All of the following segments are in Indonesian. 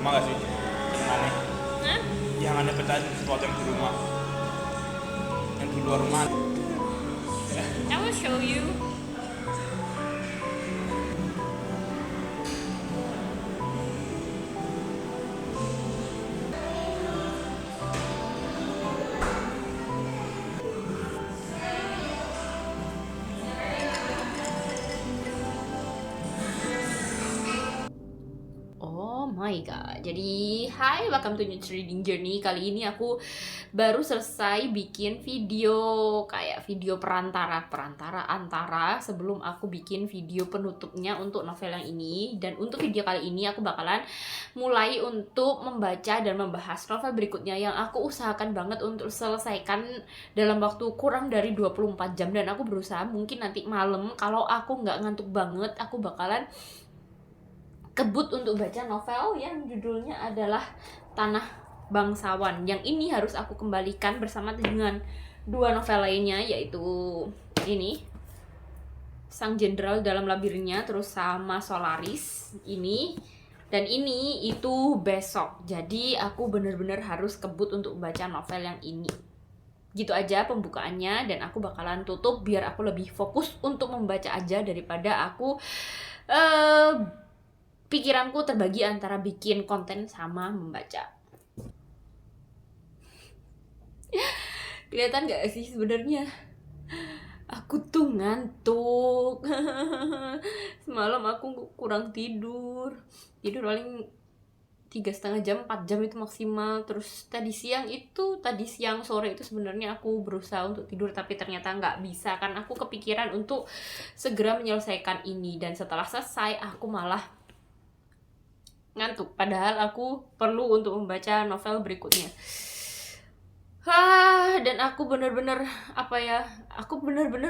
rumah gak sih? Yang aneh. Hah? Yang aneh pecahin sesuatu yang di rumah. Yang di luar rumah. I will show you. Oh my god. Jadi, hi, welcome to New Trading Journey. Kali ini aku baru selesai bikin video kayak video perantara antara sebelum aku bikin video penutupnya untuk novel yang ini. Dan untuk video kali ini aku bakalan mulai untuk membaca dan membahas novel berikutnya yang aku usahakan banget untuk selesaikan dalam waktu kurang dari 24 jam. Dan aku berusaha mungkin nanti malam kalau aku nggak ngantuk banget, aku bakalan kebut untuk baca novel yang judulnya adalah Tanah Bangsawan. Yang ini harus aku kembalikan bersama dengan dua novel lainnya, yaitu ini Sang Jenderal dalam Labirinnya, terus sama Solaris ini, dan ini itu besok. Jadi aku bener-bener harus kebut untuk baca novel yang ini. Gitu aja pembukaannya, dan aku bakalan tutup biar aku lebih fokus untuk membaca aja daripada aku pikiranku terbagi antara bikin konten sama membaca. Kelihatan gak sih sebenarnya aku tuh ngantuk. Semalam aku kurang tidur paling 3,5 jam, 4 jam itu maksimal. Terus tadi siang sore itu sebenarnya aku berusaha untuk tidur, tapi ternyata nggak bisa kan aku kepikiran untuk segera menyelesaikan ini. Dan setelah selesai aku malah ngantuk, padahal aku perlu untuk membaca novel berikutnya. Dan aku bener-bener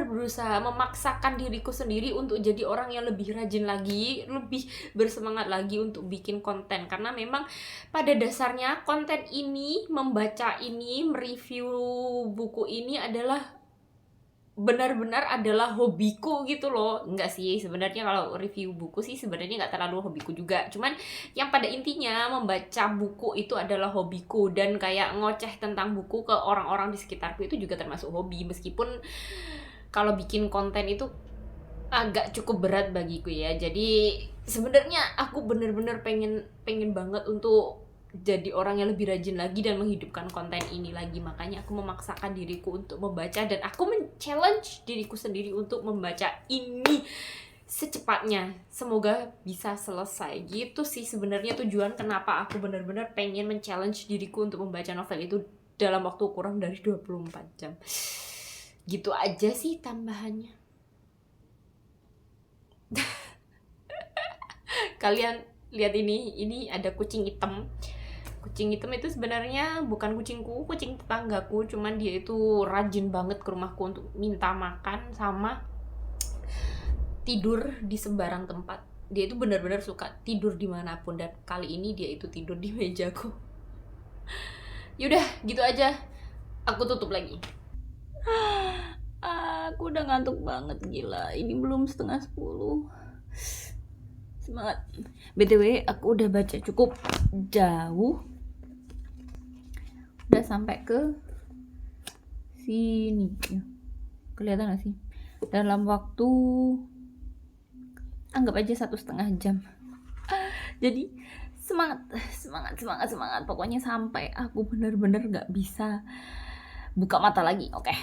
berusaha memaksakan diriku sendiri untuk jadi orang yang lebih rajin lagi, lebih bersemangat lagi untuk bikin konten. Karena memang pada dasarnya konten ini, membaca ini, mereview buku ini adalah benar-benar adalah hobiku gitu loh. Enggak sih, sebenarnya kalau review buku sih sebenarnya nggak terlalu hobiku juga. Cuman yang pada intinya membaca buku itu adalah hobiku, dan kayak ngoceh tentang buku ke orang-orang di sekitarku itu juga termasuk hobi. Meskipun kalau bikin konten itu agak cukup berat bagiku ya. Jadi sebenarnya aku bener-bener pengen banget untuk jadi orang yang lebih rajin lagi dan menghidupkan konten ini lagi. Makanya aku memaksakan diriku untuk membaca, dan aku men-challenge diriku sendiri untuk membaca ini secepatnya. Semoga bisa selesai. Gitu sih sebenarnya tujuan kenapa aku benar-benar pengen men-challenge diriku untuk membaca novel itu dalam waktu kurang dari 24 jam. Gitu aja sih tambahannya. Kalian lihat ini ada kucing hitam. Kucing hitam itu sebenarnya bukan kucingku, kucing tetanggaku, cuman dia itu rajin banget ke rumahku untuk minta makan sama tidur di sembarang tempat. Dia itu benar-benar suka tidur dimanapun, dan kali ini dia itu tidur di mejaku. Yaudah, gitu aja. Aku tutup lagi. Aku udah ngantuk banget, gila. Ini belum 9:30. Semangat. BTW, aku udah baca cukup jauh. Udah sampai ke sini. Kelihatan gak sih? Dalam waktu anggap aja 1,5 jam. Jadi semangat. Pokoknya sampai aku bener-bener gak bisa buka mata lagi. Oke.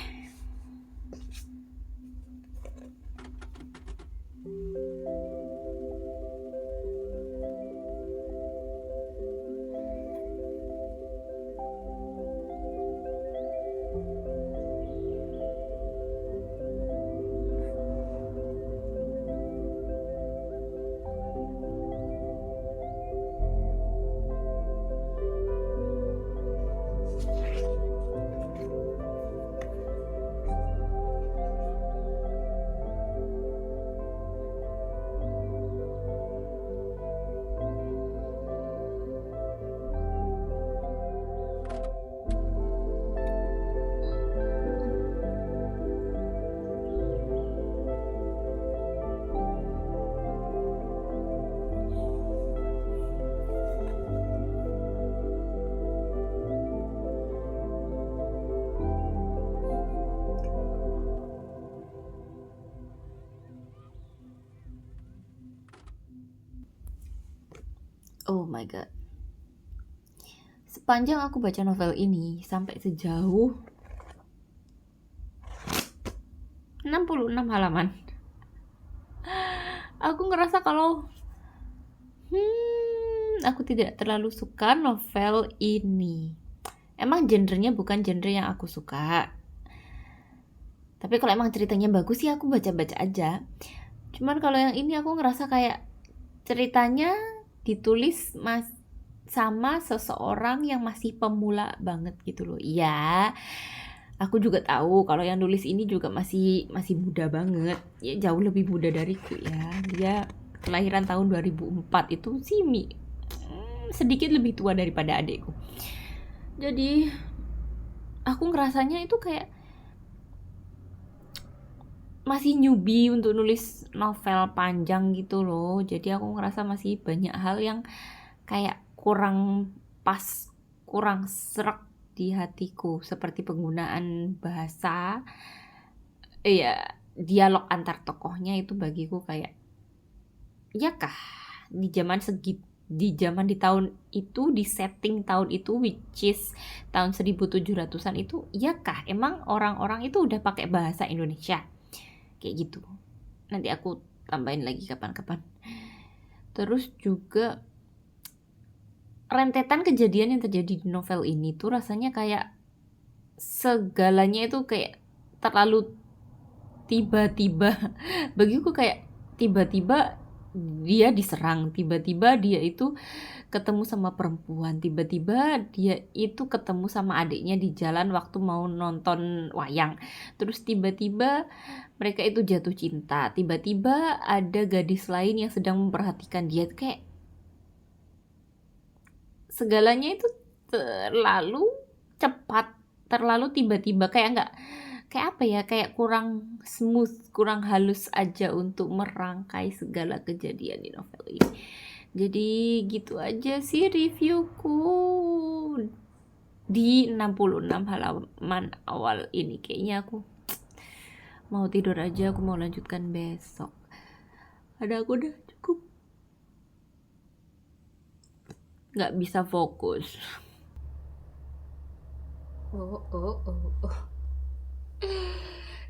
Oh my god. Sepanjang aku baca novel ini sampai sejauh 66 halaman, aku ngerasa kalau aku tidak terlalu suka novel ini. Emang genrenya bukan genre yang aku suka. Tapi kalau emang ceritanya bagus sih aku baca-baca aja. Cuman kalau yang ini aku ngerasa kayak ceritanya ditulis sama seseorang yang masih pemula banget gitu loh. Iya, aku juga tahu kalau yang nulis ini juga masih muda banget. Ya jauh lebih muda dariku ya. Dia kelahiran tahun 2004 itu sih sedikit lebih tua daripada adekku. Jadi aku ngerasanya itu kayak masih newbie untuk nulis novel panjang gitu loh. Jadi aku ngerasa masih banyak hal yang kayak kurang pas, kurang serak di hatiku, seperti penggunaan bahasa, dialog antar tokohnya itu bagiku kayak, ya kah di zaman di tahun itu, di setting tahun itu, which is tahun 1700-an itu, ya kah emang orang-orang itu udah pakai bahasa Indonesia kayak gitu. Nanti aku tambahin lagi kapan-kapan. Terus juga rentetan kejadian yang terjadi di novel ini tuh rasanya kayak segalanya itu kayak terlalu tiba-tiba. Bagiku kayak tiba-tiba dia diserang, tiba-tiba dia itu ketemu sama perempuan, tiba-tiba dia itu ketemu sama adiknya di jalan waktu mau nonton wayang, terus tiba-tiba mereka itu jatuh cinta, tiba-tiba ada gadis lain yang sedang memperhatikan dia. Kayak segalanya itu terlalu cepat, terlalu tiba-tiba, kayak apa ya, kayak kurang smooth, kurang halus aja untuk merangkai segala kejadian di novel ini. Jadi gitu aja sih reviewku di 66 halaman awal ini. Kayaknya aku mau tidur aja, aku mau lanjutkan besok. Ada aku udah cukup, nggak bisa fokus.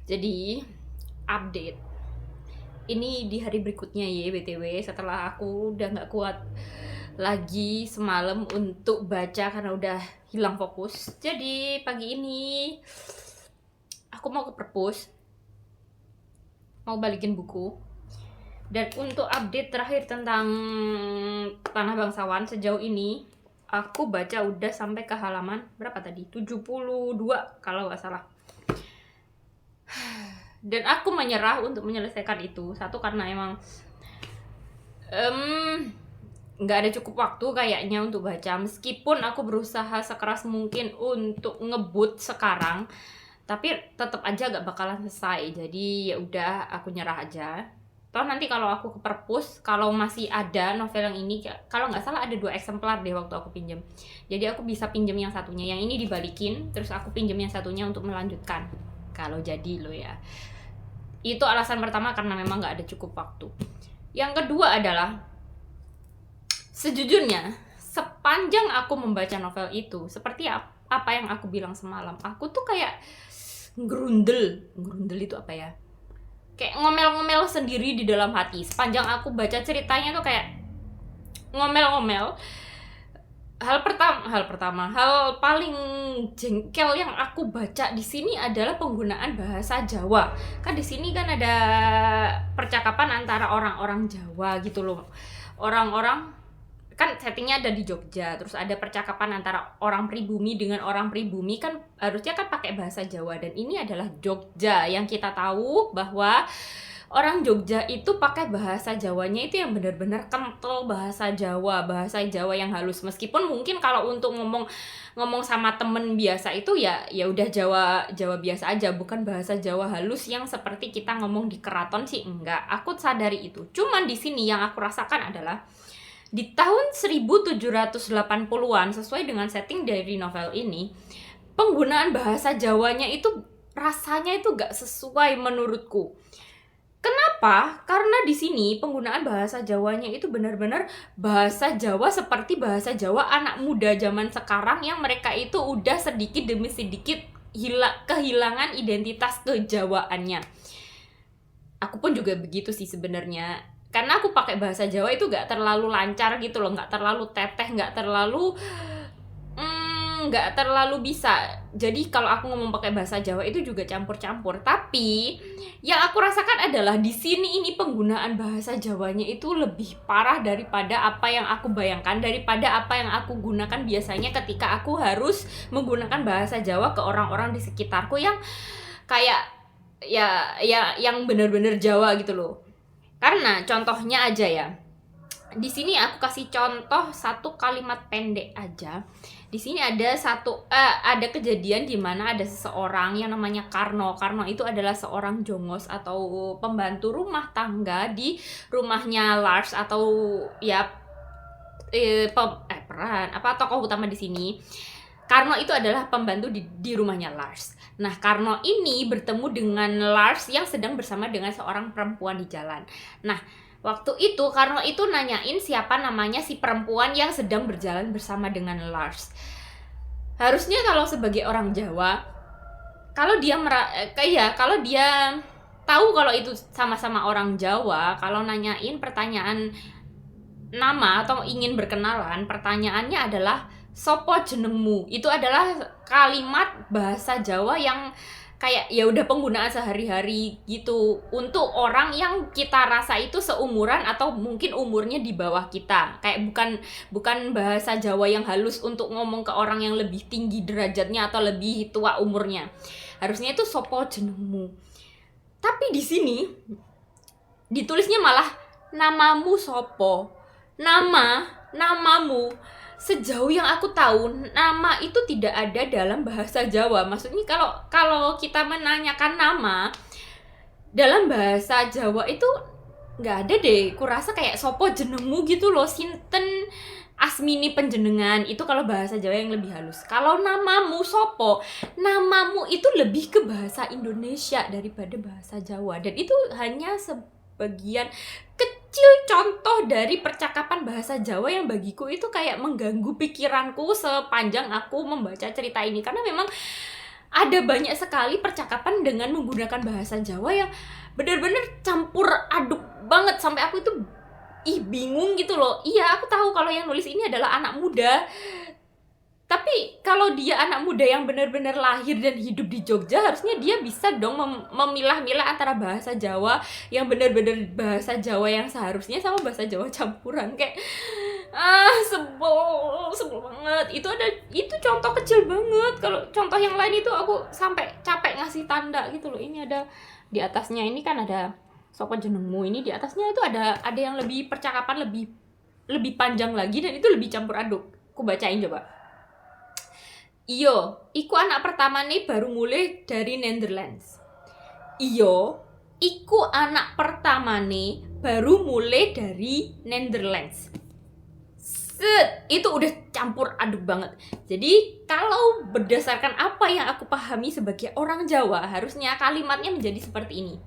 Jadi update ini di hari berikutnya ya BTW, setelah aku udah gak kuat lagi semalam untuk baca karena udah hilang fokus. Jadi pagi ini aku mau ke perpus, mau balikin buku. Dan untuk update terakhir tentang Tanah Bangsawan sejauh ini, aku baca udah sampai ke halaman berapa tadi? 72 kalau gak salah. Dan aku menyerah untuk menyelesaikan itu. Satu, karena emang nggak ada cukup waktu kayaknya untuk baca. Meskipun aku berusaha sekeras mungkin untuk ngebut sekarang, tapi tetap aja gak bakalan selesai. Jadi ya udah, aku nyerah aja. Toh nanti kalau aku ke perpus, kalau masih ada novel yang ini, kalau nggak salah ada 2 eksemplar deh waktu aku pinjam. Jadi aku bisa pinjam yang satunya, yang ini dibalikin, terus aku pinjam yang satunya untuk melanjutkan. Kalau jadi lo ya. Itu alasan pertama, karena memang gak ada cukup waktu. Yang kedua adalah, sejujurnya sepanjang aku membaca novel itu, seperti apa yang aku bilang semalam, aku tuh kayak gerundel itu apa ya, kayak ngomel-ngomel sendiri di dalam hati. Sepanjang aku baca ceritanya tuh kayak ngomel-ngomel. Hal paling jengkel yang aku baca di sini adalah penggunaan bahasa Jawa. Kan di sini kan ada percakapan antara orang-orang Jawa gitu loh. Orang-orang kan settingnya ada di Jogja, terus ada percakapan antara orang pribumi dengan orang pribumi, kan harusnya kan pakai bahasa Jawa. Dan ini adalah Jogja yang kita tahu bahwa orang Jogja itu pakai bahasa Jawanya itu yang benar-benar kental, bahasa Jawa yang halus. Meskipun mungkin kalau untuk ngomong sama temen biasa itu ya udah Jawa biasa aja, bukan bahasa Jawa halus yang seperti kita ngomong di keraton sih, enggak. Aku sadari itu. Cuman di sini yang aku rasakan adalah di tahun 1780-an, sesuai dengan setting dari novel ini, penggunaan bahasa Jawanya itu rasanya itu gak sesuai menurutku. Kenapa? Karena di sini penggunaan bahasa Jawanya itu benar-benar bahasa Jawa seperti bahasa Jawa anak muda zaman sekarang yang mereka itu udah sedikit demi sedikit kehilangan identitas kejawaannya. Aku pun juga begitu sih sebenarnya. Karena aku pakai bahasa Jawa itu gak terlalu lancar gitu loh, gak terlalu teteh, nggak terlalu bisa. Jadi kalau aku ngomong pakai bahasa Jawa itu juga campur-campur. Tapi yang aku rasakan adalah di sini ini penggunaan bahasa Jawanya itu lebih parah daripada apa yang aku bayangkan, daripada apa yang aku gunakan biasanya ketika aku harus menggunakan bahasa Jawa ke orang-orang di sekitarku yang kayak ya yang benar-benar Jawa gitu loh. Karena contohnya aja ya. Di sini aku kasih contoh satu kalimat pendek aja. Di sini ada kejadian di mana ada seseorang yang namanya Karno. Karno itu adalah seorang jongos atau pembantu rumah tangga di rumahnya Lars atau ya tokoh utama di sini. Karno itu adalah pembantu di rumahnya Lars. Nah, Karno ini bertemu dengan Lars yang sedang bersama dengan seorang perempuan di jalan. Nah, waktu itu Karno itu nanyain siapa namanya si perempuan yang sedang berjalan bersama dengan Lars. Harusnya kalau sebagai orang Jawa, kalau dia tahu kalau itu sama-sama orang Jawa, kalau nanyain pertanyaan nama atau ingin berkenalan, pertanyaannya adalah sopo jenengmu. Itu adalah kalimat bahasa Jawa yang kayak ya udah penggunaan sehari-hari gitu untuk orang yang kita rasa itu seumuran atau mungkin umurnya di bawah kita. Kayak bukan bahasa Jawa yang halus untuk ngomong ke orang yang lebih tinggi derajatnya atau lebih tua umurnya. Harusnya itu sopo jenengmu. Tapi di sini ditulisnya malah namamu sopo. Namamu. Sejauh yang aku tahu, nama itu tidak ada dalam bahasa Jawa. Maksudnya kalau kita menanyakan nama dalam bahasa Jawa itu nggak ada deh. Kurasa kayak sopo jenengmu gitu loh, sinten asmini panjenengan. Itu kalau bahasa Jawa yang lebih halus. Kalau namamu sopo, namamu itu lebih ke bahasa Indonesia daripada bahasa Jawa. Dan itu hanya sebagian kecil contoh dari percakapan bahasa Jawa yang bagiku itu kayak mengganggu pikiranku sepanjang aku membaca cerita ini. Karena memang ada banyak sekali percakapan dengan menggunakan bahasa Jawa yang benar-benar campur aduk banget. Sampai aku itu bingung gitu loh. Iya, aku tahu kalau yang nulis ini adalah anak muda. Tapi kalau dia anak muda yang benar-benar lahir dan hidup di Jogja, harusnya dia bisa dong memilah-milah antara bahasa Jawa yang benar-benar bahasa Jawa yang seharusnya sama bahasa Jawa campuran. Kayak sebel banget. Itu contoh kecil banget. Kalau contoh yang lain itu aku sampai capek ngasih tanda gitu loh. Ini ada di atasnya, ini kan ada sopo jenengmu, ini di atasnya itu ada yang lebih percakapan lebih panjang lagi dan itu lebih campur aduk. Aku bacain coba. Iyo, iku anak pertama nih baru mulai dari Netherlands. Iyo, iku anak pertama nih baru mulai dari Netherlands. Itu udah campur aduk banget. Jadi kalau berdasarkan apa yang aku pahami sebagai orang Jawa, harusnya kalimatnya menjadi seperti ini.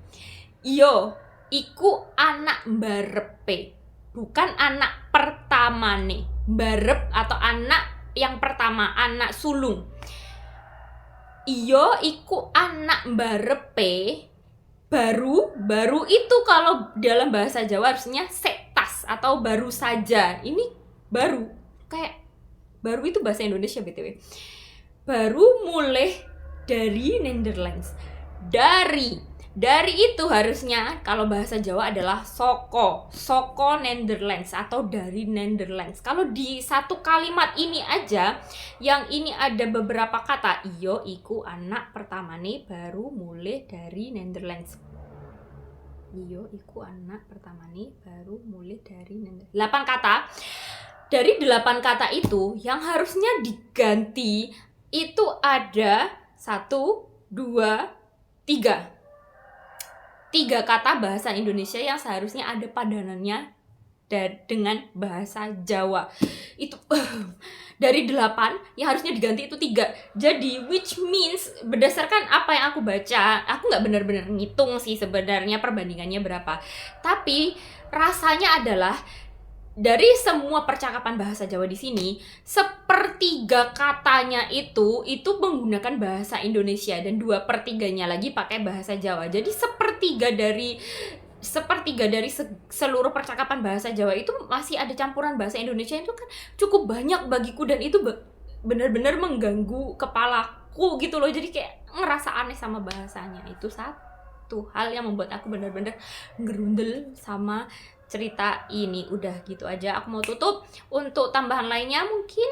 Iyo, iku anak mbarepe, bukan anak pertama nih. Barep atau anak yang pertama, anak sulung. Iyo iku anak mbarepe. Baru itu kalau dalam bahasa Jawa harusnya setas atau baru saja. Ini baru, kayak baru itu bahasa Indonesia BTW. Baru mulai dari Netherlands. Dari itu harusnya kalau bahasa Jawa adalah soko Netherlands atau dari Netherlands. Kalau di satu kalimat ini aja, yang ini ada beberapa kata. Iyo, iku anak pertama nih baru mulai dari Netherlands. Iyo, iku anak pertama nih baru mulai dari Netherlands. 8 kata. Dari 8 kata itu, yang harusnya diganti itu ada 1, 2, 3 kata bahasa Indonesia yang seharusnya ada padanannya dengan bahasa Jawa. Itu dari 8 yang harusnya diganti itu 3. Jadi which means berdasarkan apa yang aku baca, aku nggak benar-benar ngitung sih sebenarnya perbandingannya berapa. Tapi rasanya adalah dari semua percakapan bahasa Jawa di sini, 1/3 katanya itu menggunakan bahasa Indonesia dan 2/3-nya lagi pakai bahasa Jawa. Jadi 1/3 dari seluruh percakapan bahasa Jawa itu masih ada campuran bahasa Indonesia. Itu kan cukup banyak bagiku dan itu benar-benar mengganggu kepalaku gitu loh. Jadi kayak ngerasa aneh sama bahasanya. Itu satu hal yang membuat aku benar-benar gerundel sama cerita ini. Udah gitu aja aku mau tutup. Untuk tambahan lainnya mungkin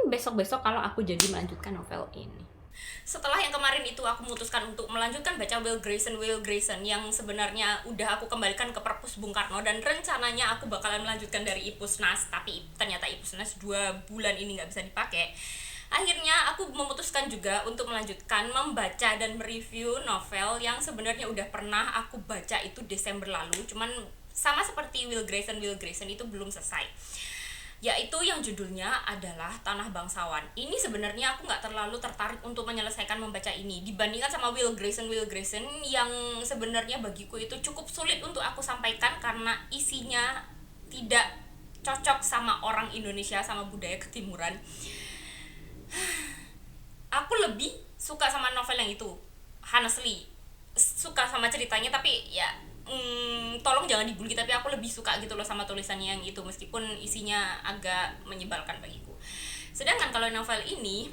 besok-besok kalau aku jadi melanjutkan novel ini. Setelah yang kemarin itu aku memutuskan untuk melanjutkan baca Will Grayson yang sebenarnya udah aku kembalikan ke Perpus Bung Karno, dan rencananya aku bakalan melanjutkan dari Ipusnas, tapi ternyata Ipusnas 2 bulan ini nggak bisa dipakai. Akhirnya aku memutuskan juga untuk melanjutkan membaca dan mereview novel yang sebenarnya udah pernah aku baca itu Desember lalu, cuman sama seperti Will Grayson itu belum selesai, yaitu yang judulnya adalah Tanah Bangsawan. Ini sebenarnya aku nggak terlalu tertarik untuk menyelesaikan membaca ini dibandingkan sama Will Grayson yang sebenarnya bagiku itu cukup sulit untuk aku sampaikan karena isinya tidak cocok sama orang Indonesia, sama budaya ketimuran. Aku lebih suka sama novel yang itu, honestly suka sama ceritanya, tapi ya tolong jangan dibully, tapi aku lebih suka gitu loh sama tulisannya yang itu, meskipun isinya agak menyebalkan bagiku. Sedangkan kalau novel ini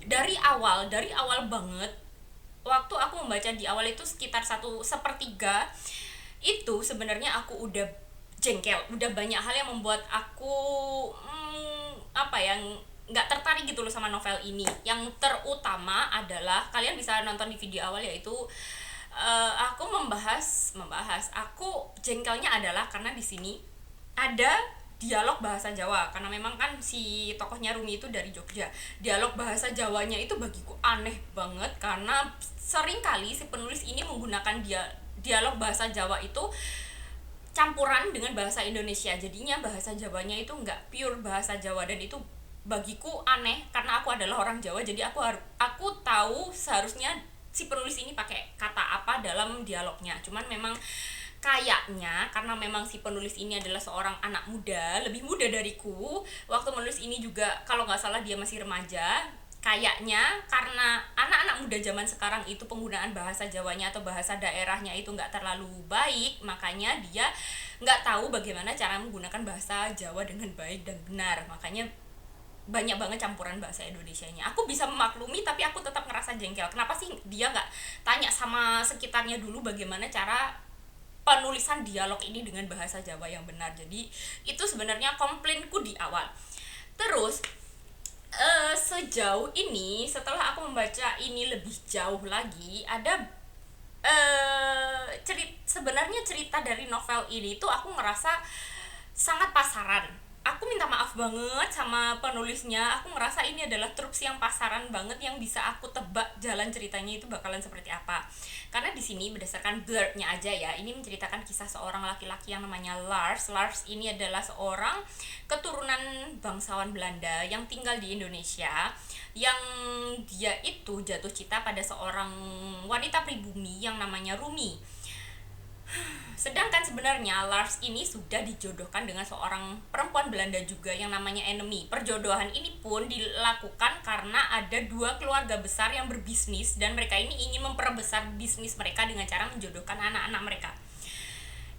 dari awal banget, waktu aku membaca di awal itu sekitar 1/3 itu sebenarnya aku udah jengkel, udah banyak hal yang membuat aku nggak tertarik gitu loh sama novel ini. Yang terutama adalah kalian bisa nonton di video awal, yaitu aku membahas aku jengkelnya adalah karena di sini ada dialog bahasa Jawa, karena memang kan si tokohnya Rumi itu dari Jogja. Dialog bahasa Jawanya itu bagiku aneh banget karena seringkali si penulis ini menggunakan dialog bahasa Jawa itu campuran dengan bahasa Indonesia, jadinya bahasa Jawanya itu nggak pure bahasa Jawa, dan itu bagiku aneh karena aku adalah orang Jawa. Jadi aku tahu seharusnya si penulis ini pakai kata apa dalam dialognya, cuman memang kayaknya karena memang si penulis ini adalah seorang anak muda, lebih muda dariku waktu menulis ini juga, kalau nggak salah dia masih remaja. Kayaknya karena anak-anak muda zaman sekarang itu penggunaan bahasa Jawanya atau bahasa daerahnya itu nggak terlalu baik, makanya dia nggak tahu bagaimana cara menggunakan bahasa Jawa dengan baik dan benar, makanya banyak banget campuran bahasa Indonesianya. Aku bisa memaklumi, tapi aku tetap ngerasa jengkel. Kenapa sih dia nggak tanya sama sekitarnya dulu bagaimana cara penulisan dialog ini dengan bahasa Jawa yang benar. Jadi itu sebenarnya komplainku di awal. Terus sejauh ini setelah aku membaca ini lebih jauh lagi, ada sebenarnya cerita dari novel ini tuh aku ngerasa sangat pasaran. Aku minta maaf banget sama penulisnya, aku ngerasa ini adalah trups yang pasaran banget, yang bisa aku tebak jalan ceritanya itu bakalan seperti apa. Karena di sini berdasarkan blurb-nya aja ya, ini menceritakan kisah seorang laki-laki yang namanya Lars. Lars ini adalah seorang keturunan bangsawan Belanda yang tinggal di Indonesia, yang dia itu jatuh cinta pada seorang wanita pribumi yang namanya Rumi. Sedangkan sebenarnya Lars ini sudah dijodohkan dengan seorang perempuan Belanda juga yang namanya Enemy. Perjodohan ini pun dilakukan karena ada 2 keluarga besar yang berbisnis, dan mereka ini ingin memperbesar bisnis mereka dengan cara menjodohkan anak-anak mereka.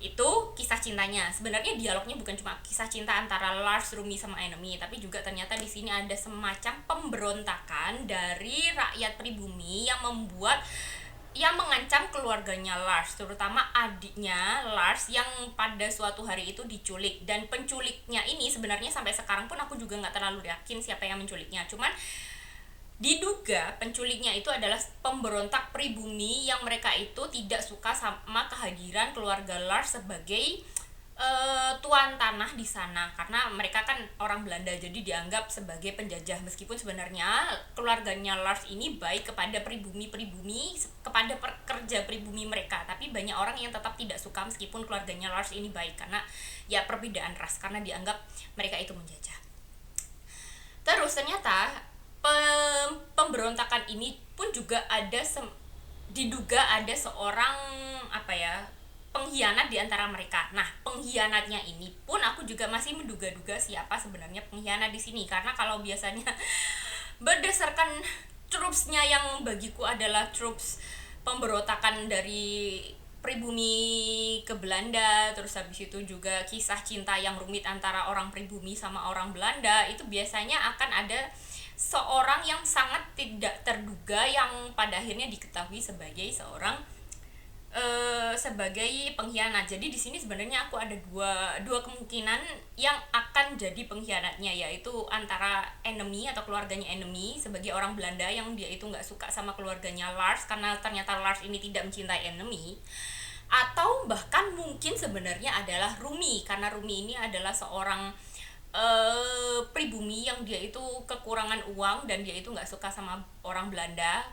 Itu kisah cintanya. Sebenarnya dialognya bukan cuma kisah cinta antara Lars, Rumi sama Enemy, tapi juga ternyata di sini ada semacam pemberontakan dari rakyat pribumi yang mengancam keluarganya Lars, terutama adiknya Lars yang pada suatu hari itu diculik. Dan penculiknya ini sebenarnya sampai sekarang pun aku juga nggak terlalu yakin siapa yang menculiknya, cuman diduga penculiknya itu adalah pemberontak pribumi yang mereka itu tidak suka sama kehadiran keluarga Lars sebagai tuan tanah di sana, karena mereka kan orang Belanda, jadi dianggap sebagai penjajah, meskipun sebenarnya keluarganya Lars ini baik kepada pribumi-pribumi, kepada pekerja pribumi mereka, tapi banyak orang yang tetap tidak suka meskipun keluarganya Lars ini baik, karena ya perbedaan ras, karena dianggap mereka itu menjajah. Terus ternyata pemberontakan ini pun juga ada diduga ada seorang pengkhianat di antara mereka. Nah, pengkhianatnya ini pun aku juga masih menduga-duga siapa sebenarnya pengkhianat di sini, karena kalau biasanya berdasarkan trupsnya yang bagiku adalah trups pemberontakan dari pribumi ke Belanda, terus habis itu juga kisah cinta yang rumit antara orang pribumi sama orang Belanda, itu biasanya akan ada seorang yang sangat tidak terduga yang pada akhirnya diketahui sebagai sebagai pengkhianat. Jadi di sini sebenarnya aku ada dua kemungkinan yang akan jadi pengkhianatnya, yaitu antara enemy atau keluarganya enemy sebagai orang Belanda yang dia itu nggak suka sama keluarganya Lars karena ternyata Lars ini tidak mencintai enemy, atau bahkan mungkin sebenarnya adalah Rumi, karena Rumi ini adalah seorang pribumi yang dia itu kekurangan uang dan dia itu nggak suka sama orang Belanda.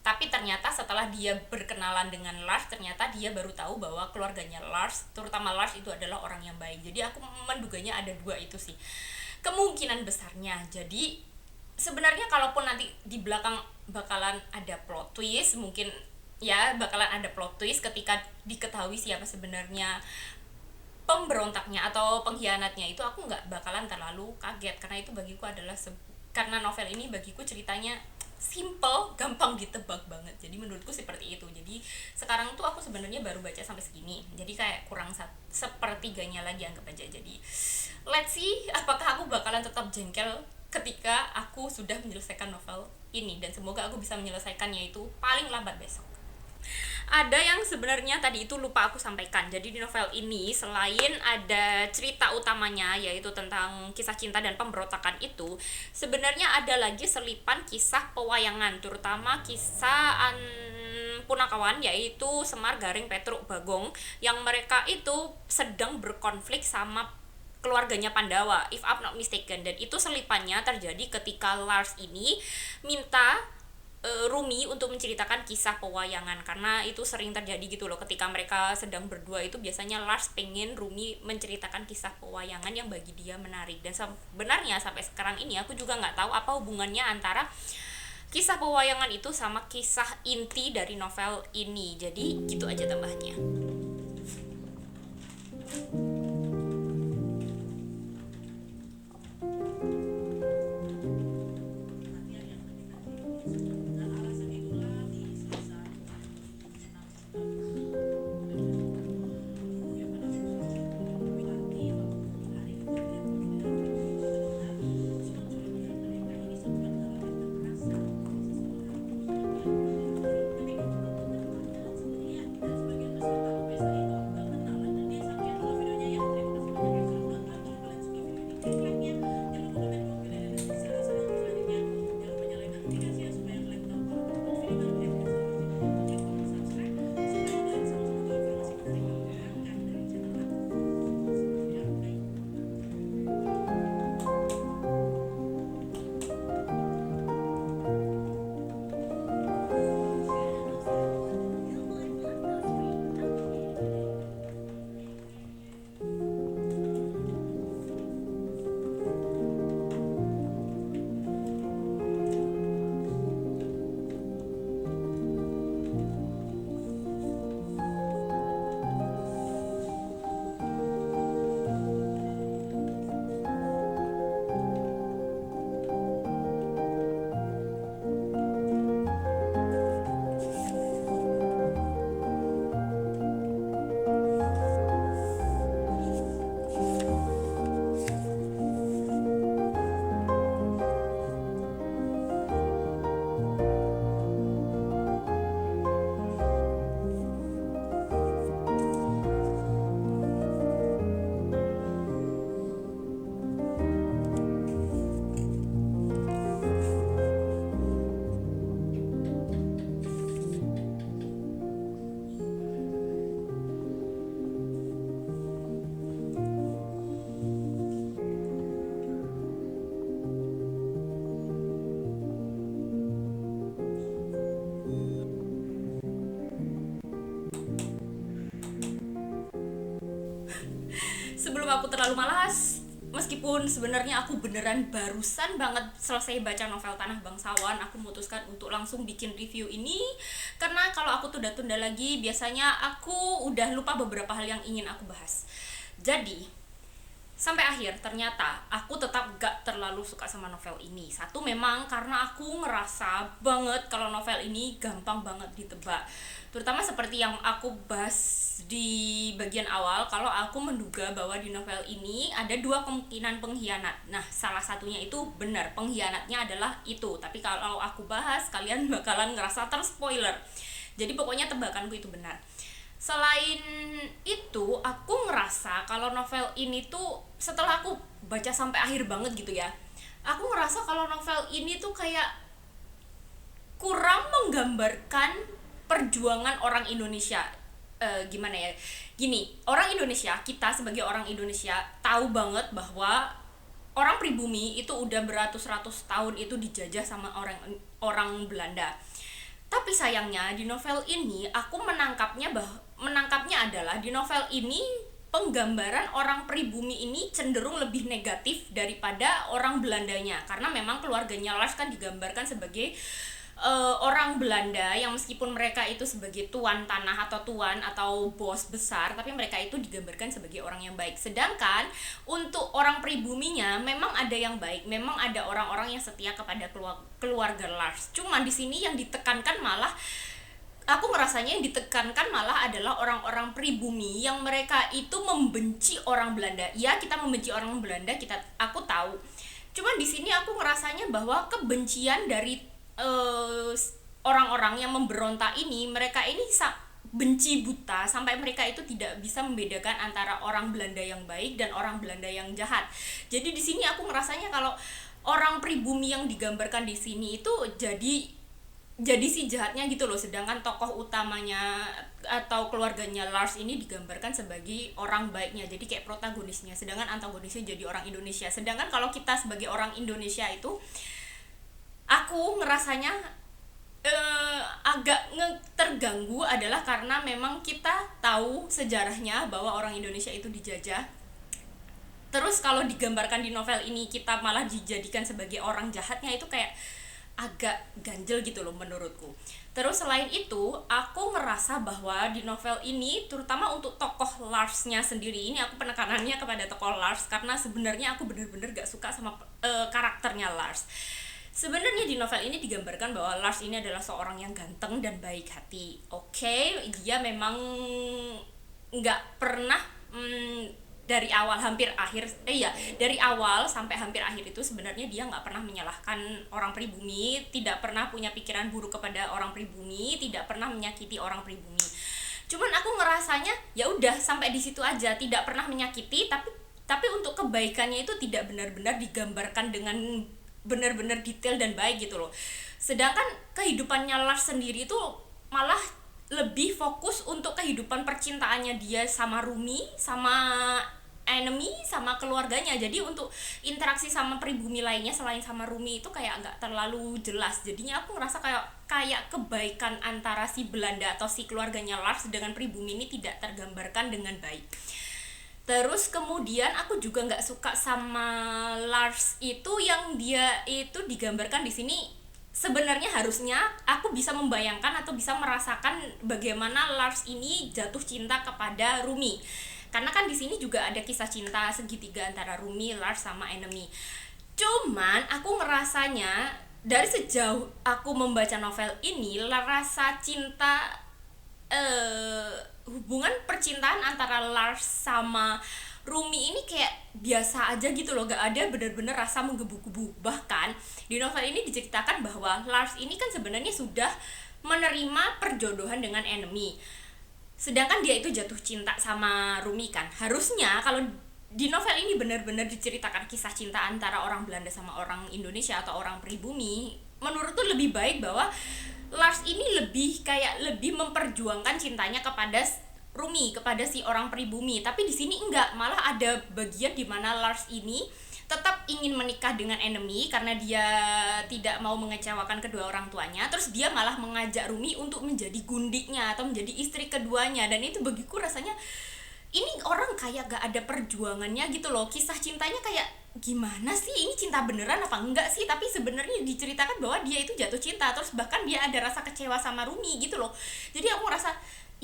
Tapi ternyata setelah dia berkenalan dengan Lars, ternyata dia baru tahu bahwa keluarganya Lars, terutama Lars, itu adalah orang yang baik. Jadi aku menduganya ada dua itu sih kemungkinan besarnya. Jadi sebenarnya kalaupun nanti di belakang bakalan ada plot twist, mungkin ya bakalan ada plot twist ketika diketahui siapa sebenarnya pemberontaknya atau pengkhianatnya, itu aku nggak bakalan terlalu kaget, karena itu bagiku adalah karena novel ini bagiku ceritanya simple, gampang ditebak banget. Jadi menurutku seperti itu. Jadi sekarang tuh aku sebenarnya baru baca sampai segini, jadi kayak kurang sepertiganya lagi anggap aja. Jadi let's see apakah aku bakalan tetap jengkel ketika aku sudah menyelesaikan novel ini, dan semoga aku bisa menyelesaikannya itu paling lambat besok. Ada yang sebenarnya tadi itu lupa aku sampaikan. Jadi di novel ini selain ada cerita utamanya yaitu tentang kisah cinta dan pemberontakan itu, sebenarnya ada lagi selipan kisah pewayangan, terutama kisah punakawan yaitu Semar, Garing, Petruk, Bagong, yang mereka itu sedang berkonflik sama keluarganya Pandawa, if I'm not mistaken. Dan itu selipannya terjadi ketika Lars ini minta Rumi untuk menceritakan kisah pewayangan, karena itu sering terjadi gitu loh, ketika mereka sedang berdua itu biasanya Lars pengen Rumi menceritakan kisah pewayangan yang bagi dia menarik. Dan sebenarnya sampai sekarang ini aku juga nggak tahu apa hubungannya antara kisah pewayangan itu sama kisah inti dari novel ini. Jadi gitu aja tambahnya. terlalu malas. Meskipun sebenarnya aku beneran barusan banget selesai baca novel Tanah Bangsawan, aku memutuskan untuk langsung bikin review ini. Karena kalau aku tunda-tunda lagi, biasanya aku udah lupa beberapa hal yang ingin aku bahas. Jadi, sampai akhir ternyata aku tetap gak terlalu suka sama novel ini. Satu, memang karena aku ngerasa banget kalau novel ini gampang banget ditebak. Terutama seperti yang aku bahas di bagian awal, kalau aku menduga bahwa di novel ini ada 2 kemungkinan pengkhianat. Nah, salah satunya itu benar, pengkhianatnya adalah itu. Tapi kalau aku bahas, kalian bakalan ngerasa terspoiler. Jadi pokoknya tebakanku itu benar. Selain itu, aku ngerasa kalau novel ini tuh, setelah aku baca sampai akhir banget gitu ya, aku ngerasa kalau novel ini tuh kayak kurang menggambarkan perjuangan orang Indonesia. Gimana ya, gini, orang Indonesia, kita sebagai orang Indonesia tahu banget bahwa orang pribumi itu udah beratus-ratus tahun itu dijajah sama orang Belanda. Tapi sayangnya di novel ini aku menangkapnya adalah di novel ini penggambaran orang pribumi ini cenderung lebih negatif daripada orang Belandanya, karena memang keluarganya Lars kan digambarkan sebagai orang Belanda yang meskipun mereka itu sebagai tuan tanah atau bos besar, tapi mereka itu digambarkan sebagai orang yang baik. Sedangkan untuk orang pribuminya memang ada yang baik, memang ada orang-orang yang setia kepada keluarga Lars. Cuman di sini yang ditekankan malah, aku ngerasanya yang ditekankan malah adalah orang-orang pribumi yang mereka itu membenci orang Belanda. Ya, kita membenci orang Belanda, aku tahu. Cuman di sini aku ngerasanya bahwa kebencian dari orang-orang yang memberontak ini, mereka ini benci buta sampai mereka itu tidak bisa membedakan antara orang Belanda yang baik dan orang Belanda yang jahat. Jadi di sini aku ngerasanya kalau orang pribumi yang digambarkan di sini itu jadi si jahatnya gitu loh, sedangkan tokoh utamanya atau keluarganya Lars ini digambarkan sebagai orang baiknya, jadi kayak protagonisnya, sedangkan antagonisnya jadi orang Indonesia. Sedangkan kalau kita sebagai orang Indonesia itu, aku ngerasanya agak terganggu adalah karena memang kita tahu sejarahnya bahwa orang Indonesia itu dijajah. Terus kalau digambarkan di novel ini kita malah dijadikan sebagai orang jahatnya, itu kayak agak ganjel gitu loh menurutku. Terus selain itu, aku ngerasa bahwa di novel ini, terutama untuk tokoh Lars-nya sendiri, ini aku penekanannya kepada tokoh Lars karena sebenarnya aku bener-bener gak suka sama karakternya Lars. Sebenarnya di novel ini digambarkan bahwa Lars ini adalah seorang yang ganteng dan baik hati. Oke, dia memang nggak pernah dari awal dari awal sampai hampir akhir itu sebenarnya dia nggak pernah menyalahkan orang pribumi, tidak pernah punya pikiran buruk kepada orang pribumi, tidak pernah menyakiti orang pribumi. Cuman aku ngerasanya ya udah sampai di situ aja, tidak pernah menyakiti, tapi untuk kebaikannya itu tidak benar-benar digambarkan dengan benar-benar detail dan baik gitu loh. Sedangkan kehidupannya Lars sendiri itu malah lebih fokus untuk kehidupan percintaannya dia sama Rumi, sama enemy, sama keluarganya. Jadi untuk interaksi sama pribumi lainnya selain sama Rumi itu kayak nggak terlalu jelas. Jadinya aku ngerasa kayak kebaikan antara si Belanda atau si keluarganya Lars dengan pribumi ini tidak tergambarkan dengan baik. Terus kemudian aku juga nggak suka sama Lars itu yang dia itu digambarkan di sini. Sebenarnya harusnya aku bisa membayangkan atau bisa merasakan bagaimana Lars ini jatuh cinta kepada Rumi. Karena kan di sini juga ada kisah cinta segitiga antara Rumi, Lars sama enemy. Cuman aku ngerasanya dari sejauh aku membaca novel ini, rasa cinta hubungan percintaan antara Lars sama Rumi ini kayak biasa aja gitu loh, gak ada benar-benar rasa menggebu-gebu. Bahkan di novel ini diceritakan bahwa Lars ini kan sebenarnya sudah menerima perjodohan dengan enemy, sedangkan dia itu jatuh cinta sama Rumi kan. Harusnya kalau di novel ini benar-benar diceritakan kisah cinta antara orang Belanda sama orang Indonesia atau orang pribumi, menurutku lebih baik bahwa Lars ini lebih memperjuangkan cintanya kepada Rumi, kepada si orang pribumi. Tapi di sini enggak, malah ada bagian di mana Lars ini tetap ingin menikah dengan enemy karena dia tidak mau mengecewakan kedua orang tuanya. Terus dia malah mengajak Rumi untuk menjadi gundiknya atau menjadi istri keduanya, dan itu bagiku rasanya ini orang kayak gak ada perjuangannya gitu loh, kisah cintanya kayak gimana sih, ini cinta beneran apa enggak sih, tapi sebenarnya diceritakan bahwa dia itu jatuh cinta, terus bahkan dia ada rasa kecewa sama Rumi gitu loh. Jadi aku ngerasa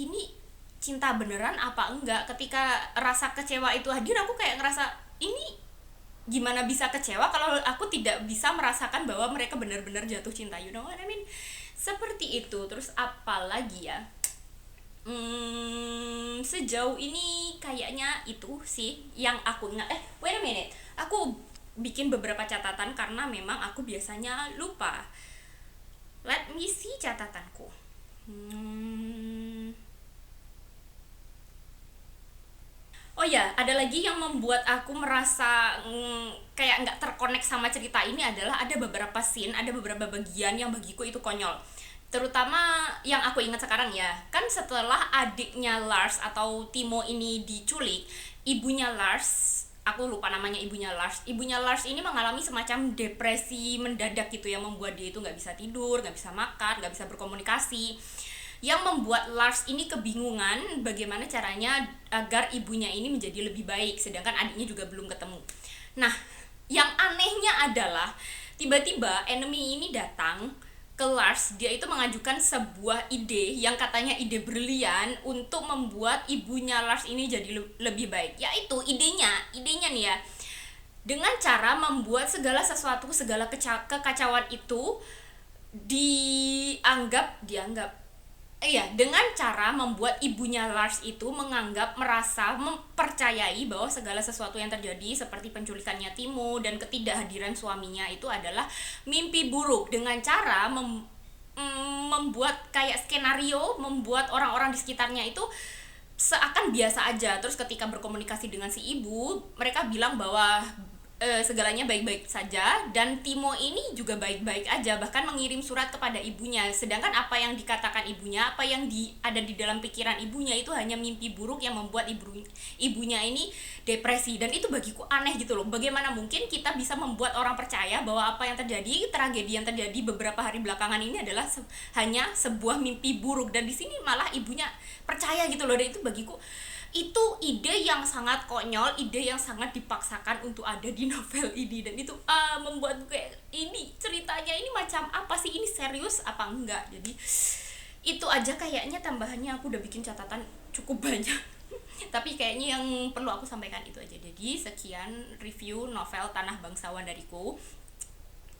ini cinta beneran apa enggak. Ketika rasa kecewa itu hadir, aku kayak ngerasa ini gimana bisa kecewa kalau aku tidak bisa merasakan bahwa mereka benar-benar jatuh cinta, you know what I mean, seperti itu. Terus apa lagi ya, sejauh ini kayaknya itu sih yang aku ingat. Wait a minute, aku bikin beberapa catatan karena memang aku biasanya lupa. Let me see catatanku. Oh ya, ada lagi yang membuat aku merasa kayak nggak terkonek sama cerita ini adalah ada beberapa scene, ada beberapa bagian yang bagiku itu konyol. Terutama yang aku ingat sekarang ya, kan setelah adiknya Lars atau Timo ini diculik, ibunya Lars, aku lupa namanya ibunya Lars ini mengalami semacam depresi mendadak gitu yang membuat dia itu nggak bisa tidur, nggak bisa makan, nggak bisa berkomunikasi, yang membuat Lars ini kebingungan bagaimana caranya agar ibunya ini menjadi lebih baik, sedangkan adiknya juga belum ketemu. Nah, yang anehnya adalah tiba-tiba enemy ini datang ke Lars. Dia itu mengajukan sebuah ide yang katanya ide brilian untuk membuat ibunya Lars ini jadi lebih baik. Yaitu idenya nih ya, dengan cara membuat segala sesuatu, segala kekacauan itu dengan cara membuat ibunya Lars itu merasa mempercayai bahwa segala sesuatu yang terjadi seperti penculikannya Timo dan ketidakhadiran suaminya itu adalah mimpi buruk, dengan cara membuat kayak skenario, membuat orang-orang di sekitarnya itu seakan biasa aja. Terus ketika berkomunikasi dengan si ibu, mereka bilang bahwa segalanya baik-baik saja dan Timo ini juga baik-baik aja, bahkan mengirim surat kepada ibunya. Sedangkan apa yang dikatakan ibunya, apa yang ada di dalam pikiran ibunya itu hanya mimpi buruk yang membuat ibunya ini depresi. Dan itu bagiku aneh gitu loh. Bagaimana mungkin kita bisa membuat orang percaya bahwa apa yang terjadi, tragedi yang terjadi beberapa hari belakangan ini adalah hanya sebuah mimpi buruk, dan di sini malah ibunya percaya gitu loh. Dan itu bagiku itu ide yang sangat konyol, ide yang sangat dipaksakan untuk ada di novel ini, dan itu membuat kayak ini ceritanya ini macam apa sih, ini serius apa enggak. Jadi itu aja kayaknya tambahannya, aku udah bikin catatan cukup banyak tapi kayaknya yang perlu aku sampaikan itu aja. Jadi sekian review novel Tanah Bangsawan dariku.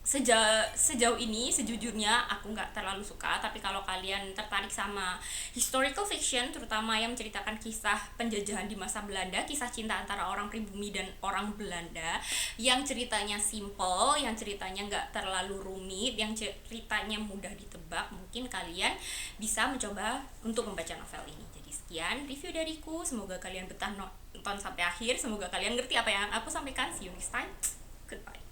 Sejauh ini sejujurnya aku nggak terlalu suka, tapi kalau kalian tertarik sama historical fiction, terutama yang menceritakan kisah penjajahan di masa Belanda, kisah cinta antara orang pribumi dan orang Belanda, yang ceritanya simple, yang ceritanya nggak terlalu rumit, yang ceritanya mudah ditebak, mungkin kalian bisa mencoba untuk membaca novel ini. Jadi sekian review dariku, semoga kalian betah nonton sampai akhir, semoga kalian ngerti apa yang aku sampaikan. See you next time, goodbye.